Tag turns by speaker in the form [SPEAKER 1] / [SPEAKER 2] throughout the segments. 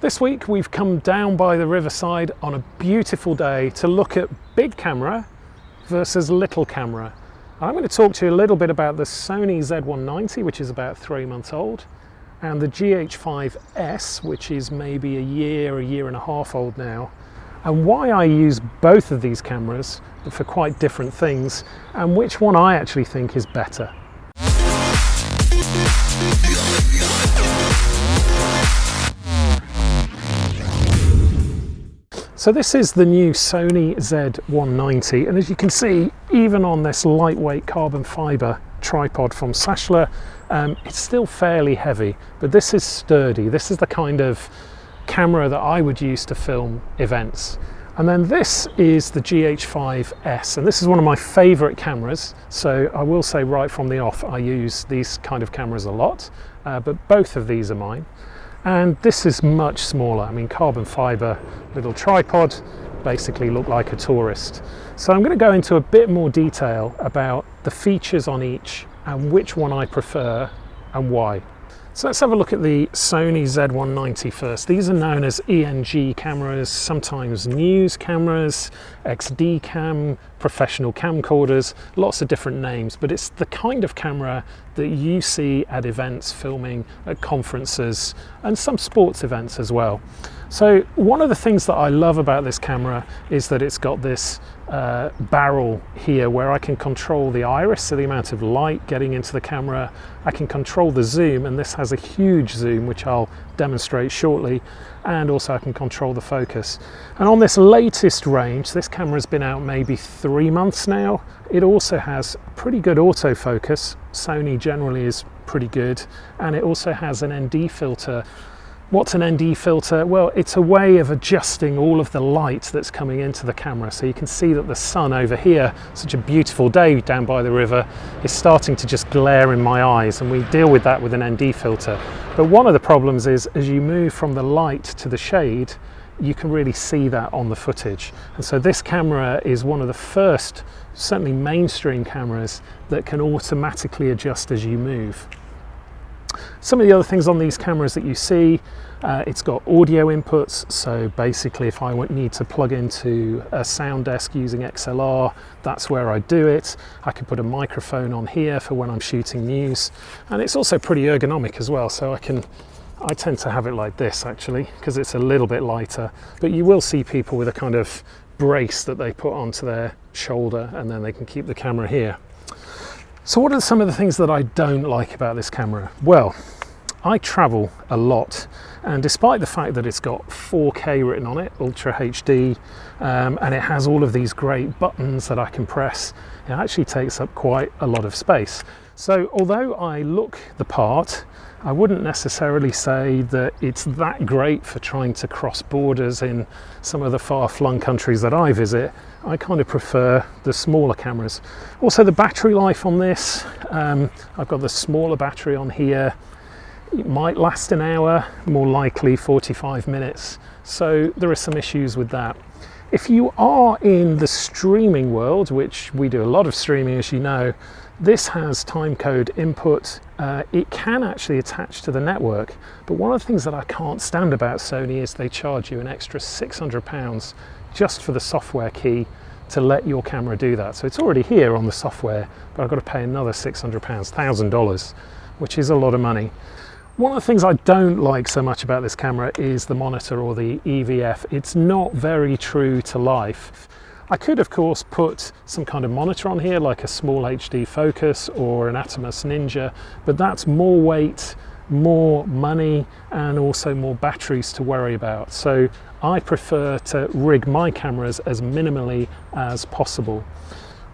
[SPEAKER 1] This week we've come down by the riverside on a beautiful day to look at big camera versus little camera. I'm going to talk to you a little bit about the Sony Z190, which is about 3 months old, and the GH5s, which is maybe a year and a half old now, and why I use both of these cameras for quite different things, and which one I actually think is better. So this is the new Sony Z190, and as you can see, even on this lightweight carbon fibre tripod from Sachtler, it's still fairly heavy, but this is sturdy. This is the kind of camera that I would use to film events. And then this is the GH5s, and this is one of my favourite cameras, so I will say right from the off I use these kind of cameras a lot, but both of these are mine. And this is much smaller. I mean, carbon fibre little tripod, basically look like a tourist. So I'm going to go into a bit more detail about the features on each and which one I prefer and why. So let's have a look at the Sony Z190 first. These are known as ENG cameras, sometimes news cameras, XD cam, professional camcorders, lots of different names, but it's the kind of camera that you see at events, filming, at conferences, and some sports events as well. So one of the things that I love about this camera is that it's got this barrel here where I can control the iris, so the amount of light getting into the camera. I can control the zoom, and this has a huge zoom which I'll demonstrate shortly, and also I can control the focus. And on this latest range, this camera has been out maybe 3 months now. It also has pretty good autofocus. Sony generally is pretty good, and it also has an ND filter. What's an ND filter? Well, it's a way of adjusting all of the light that's coming into the camera. So you can see that the sun over here, such a beautiful day down by the river, is starting to just glare in my eyes, and we deal with that with an ND filter. But one of the problems is as you move from the light to the shade, you can really see that on the footage. And so this camera is one of the first, certainly mainstream cameras, that can automatically adjust as you move. Some of the other things on these cameras that you see, it's got audio inputs, so basically if I need to plug into a sound desk using XLR, that's where I do it. I can put a microphone on here for when I'm shooting news, and it's also pretty ergonomic as well, so I tend to have it like this actually, because it's a little bit lighter, but you will see people with a kind of brace that they put onto their shoulder, and then they can keep the camera here. So what are some of the things that I don't like about this camera? Well, I travel a lot, and despite the fact that it's got 4K written on it, Ultra HD, and it has all of these great buttons that I can press, it actually takes up quite a lot of space. So although I look the part, I wouldn't necessarily say that it's that great for trying to cross borders in some of the far-flung countries that I visit. I kind of prefer the smaller cameras. Also the battery life on this, I've got the smaller battery on here. It might last an hour, more likely 45 minutes. So there are some issues with that. If you are in the streaming world, which we do a lot of streaming as you know, this has timecode input. It can actually attach to the network, but one of the things that I can't stand about Sony is they charge you an extra £600 just for the software key to let your camera do that. So it's already here on the software, but I've got to pay another £600, $1,000, which is a lot of money. One of the things I don't like so much about this camera is the monitor, or the EVF. It's not very true to life. I could of course put some kind of monitor on here like a small HD Focus or an Atomos Ninja, but that's more weight, more money, and also more batteries to worry about. So I prefer to rig my cameras as minimally as possible.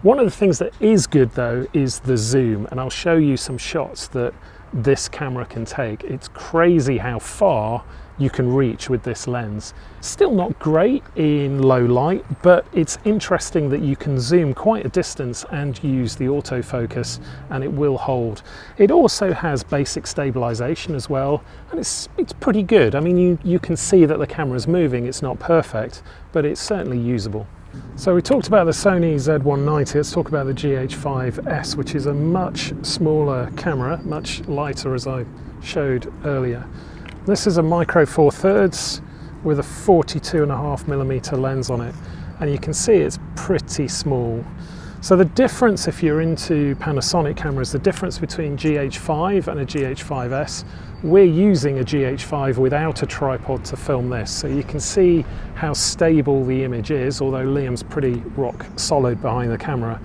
[SPEAKER 1] One of the things that is good though is the zoom, and I'll show you some shots that this camera can take. It's crazy how far you can reach with this lens. Still not great in low light, but it's interesting that you can zoom quite a distance and use the autofocus and it will hold. It also has basic stabilization as well, and it's pretty good. I mean, you can see that the camera's moving. It's not perfect, but it's certainly usable. So we talked about the Sony Z190, let's talk about the GH5s, which is a much smaller camera, much lighter as I showed earlier. This is a micro 4/3 with a 42.5mm lens on it, and you can see it's pretty small. So the difference, if you're into Panasonic cameras, the difference between GH5 and a GH5s, we're using a GH5 without a tripod to film this. So you can see how stable the image is, although Liam's pretty rock solid behind the camera.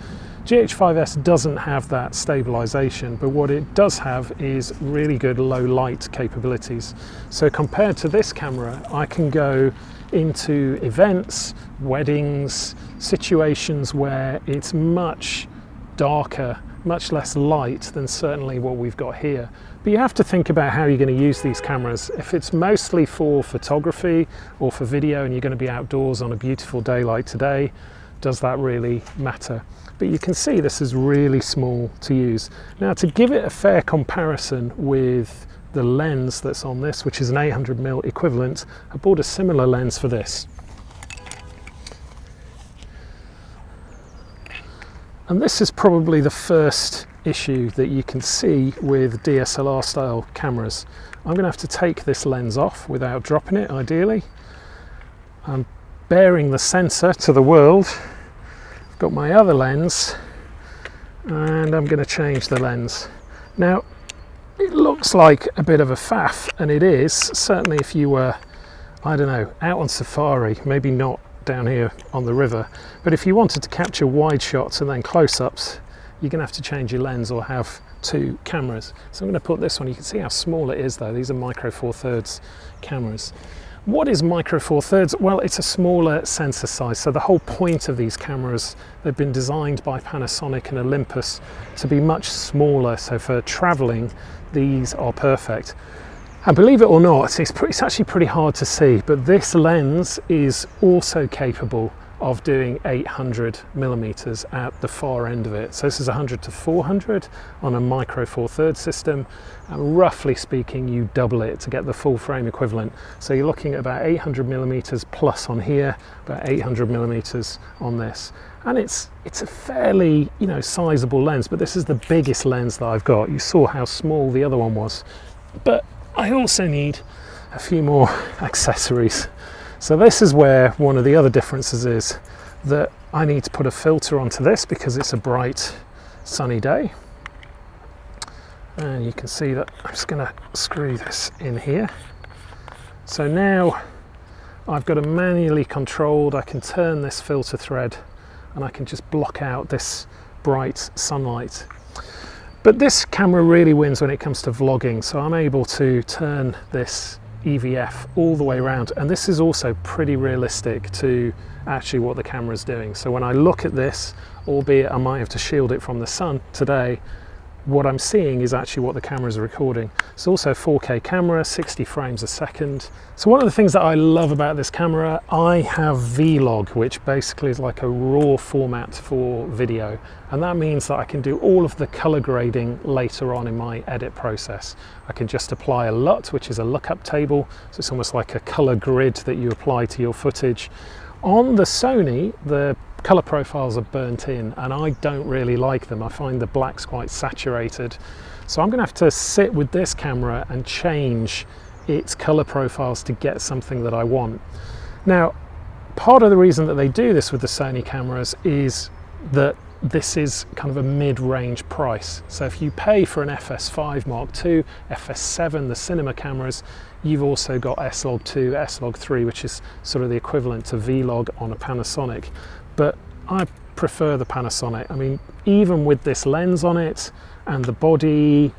[SPEAKER 1] GH5s doesn't have that stabilization, but what it does have is really good low light capabilities. So compared to this camera, I can go into events, weddings, situations where it's much darker, much less light than certainly what we've got here. But you have to think about how you're going to use these cameras. If it's mostly for photography or for video and you're going to be outdoors on a beautiful day like today, does that really matter? But you can see this is really small to use. Now, to give it a fair comparison with the lens that's on this, which is an 800mm equivalent, I bought a similar lens for this. And this is probably the first issue that you can see with DSLR style cameras. I'm going to have to take this lens off without dropping it, ideally. I'm bearing the sensor to the world. I've got my other lens and I'm going to change the lens. Now, it looks like a bit of a faff, and it is, certainly if you were, I don't know, out on safari, maybe not down here on the river, but if you wanted to capture wide shots and then close-ups, you're going to have to change your lens or have two cameras. So I'm going to put this one. You can see how small it is though. These are micro 4/3 cameras. What is micro 4/3? Well, it's a smaller sensor size. So the whole point of these cameras, they've been designed by Panasonic and Olympus to be much smaller. So for traveling, these are perfect. And believe it or not, it's actually pretty hard to see, but this lens is also capable of doing 800mm at the far end of it. So this is 100 to 400 on a micro 4/3 system, and roughly speaking you double it to get the full frame equivalent. So you're looking at about 800mm plus on here, about 800mm on this. And it's a fairly, you know, sizable lens, but this is the biggest lens that I've got. You saw how small the other one was, but I also need a few more accessories. So this is where one of the other differences is, that I need to put a filter onto this because it's a bright sunny day. And you can see that I'm just going to screw this in here. So now I've got a manually controlled, I can turn this filter thread and I can just block out this bright sunlight. But this camera really wins when it comes to vlogging, so I'm able to turn this EVF all the way around, and this is also pretty realistic to actually what the camera is doing. So when I look at this, albeit I might have to shield it from the sun today, what I'm seeing is actually what the camera is recording. It's also a 4K camera, 60 frames a second. So one of the things that I love about this camera, I have Vlog, which basically is like a raw format for video. And that means that I can do all of the color grading later on in my edit process. I can just apply a LUT, which is a lookup table. So it's almost like a color grid that you apply to your footage. On the Sony, the color profiles are burnt in and I don't really like them. I find the black's quite saturated. So I'm going to have to sit with this camera and change its color profiles to get something that I want. Now, part of the reason that they do this with the Sony cameras is that this is kind of a mid-range price. So if you pay for an FS5 Mark II, FS7, the cinema cameras, you've also got S-Log2, S-Log3, which is sort of the equivalent to Vlog on a Panasonic. But I prefer the Panasonic. I mean, even with this lens on it and the body,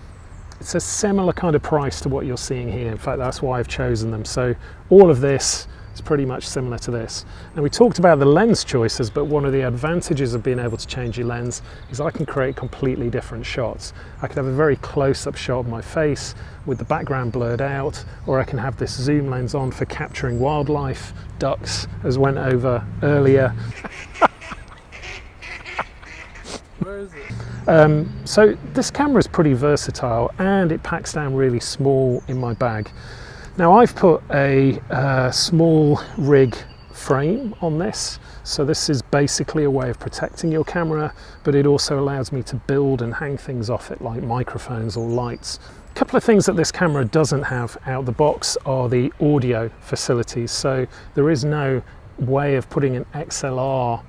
[SPEAKER 1] it's a similar kind of price to what you're seeing here. In fact, that's why I've chosen them. So all of this is pretty much similar to this. Now, we talked about the lens choices, but one of the advantages of being able to change your lens is I can create completely different shots. I can have a very close-up shot of my face with the background blurred out, or I can have this zoom lens on for capturing wildlife, ducks, as went over earlier.
[SPEAKER 2] Where is it?
[SPEAKER 1] So this camera is pretty versatile and it packs down really small in my bag. Now I've put a small rig frame on this, so this is basically a way of protecting your camera, but it also allows me to build and hang things off it like microphones or lights. couple of things that this camera doesn't have out the box are the audio facilities. So there is no way of putting an XLR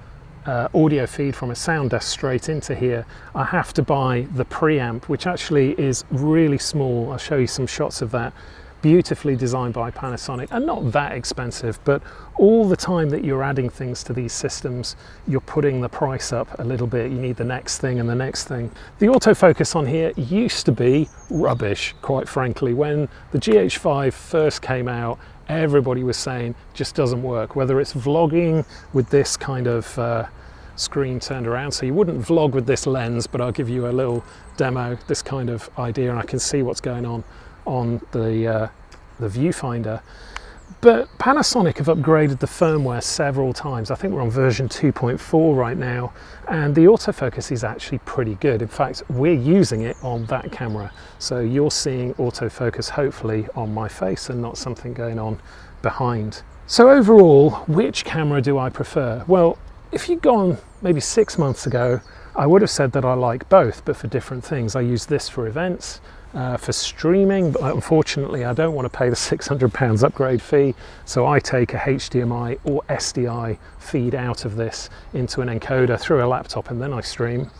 [SPEAKER 1] audio feed from a sound desk straight into here. I have to buy the preamp, which actually is really small. I'll show you some shots of that. Beautifully designed by Panasonic and not that expensive, but all the time that you're adding things to these systems, you're putting the price up a little bit. You need the next thing and the next thing. The autofocus on here used to be rubbish, quite frankly. When the GH5 first came out, everybody was saying just doesn't work, whether it's vlogging with this kind of screen turned around. So you wouldn't vlog with this lens, but I'll give you a little demo, this kind of idea, and I can see what's going on the viewfinder. But Panasonic have upgraded the firmware several times. I think we're on version 2.4 right now, and the autofocus is actually pretty good. In fact, we're using it on that camera, so you're seeing autofocus hopefully on my face and not something going on behind. So overall, which camera do I prefer? Well, if you'd gone maybe 6 months ago, I would have said that I like both, but for different things. I use this for events, for streaming, but unfortunately I don't want to pay the £600 upgrade fee, so I take a HDMI or SDI feed out of this into an encoder through a laptop, and then I stream.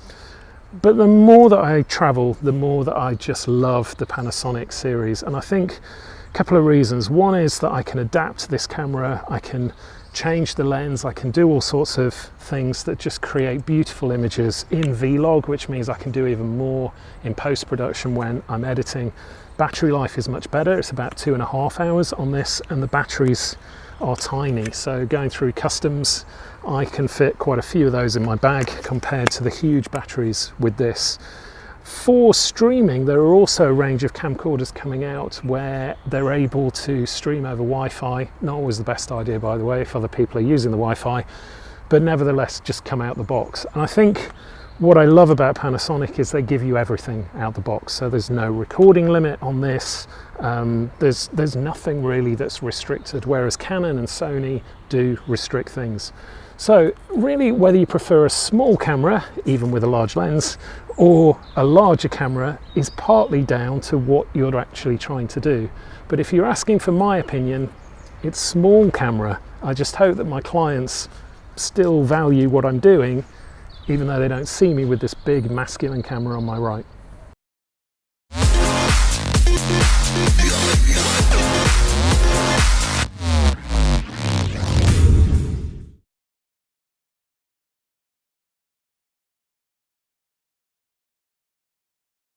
[SPEAKER 1] But the more that I travel, the more that I just love the Panasonic series, and I think a couple of reasons. One is that I can adapt this camera, I can change the lens, I can do all sorts of things that just create beautiful images in vlog, which means I can do even more in post-production when I'm editing. Battery life is much better. It's about 2.5 hours on this, and the batteries are tiny, so going through customs I can fit quite a few of those in my bag compared to the huge batteries with this. For streaming, there are also a range of camcorders coming out where they're able to stream over Wi-Fi. Not always the best idea, by the way, if other people are using the Wi-Fi, but nevertheless just come out the box. And I think what I love about Panasonic is they give you everything out the box. So there's no recording limit on this. There's nothing really that's restricted, whereas Canon and Sony do restrict things. So really, whether you prefer a small camera, even with a large lens, or a larger camera is partly down to what you're actually trying to do. But if you're asking for my opinion, it's small camera. I just hope that my clients still value what I'm doing, even though they don't see me with this big masculine camera on my right.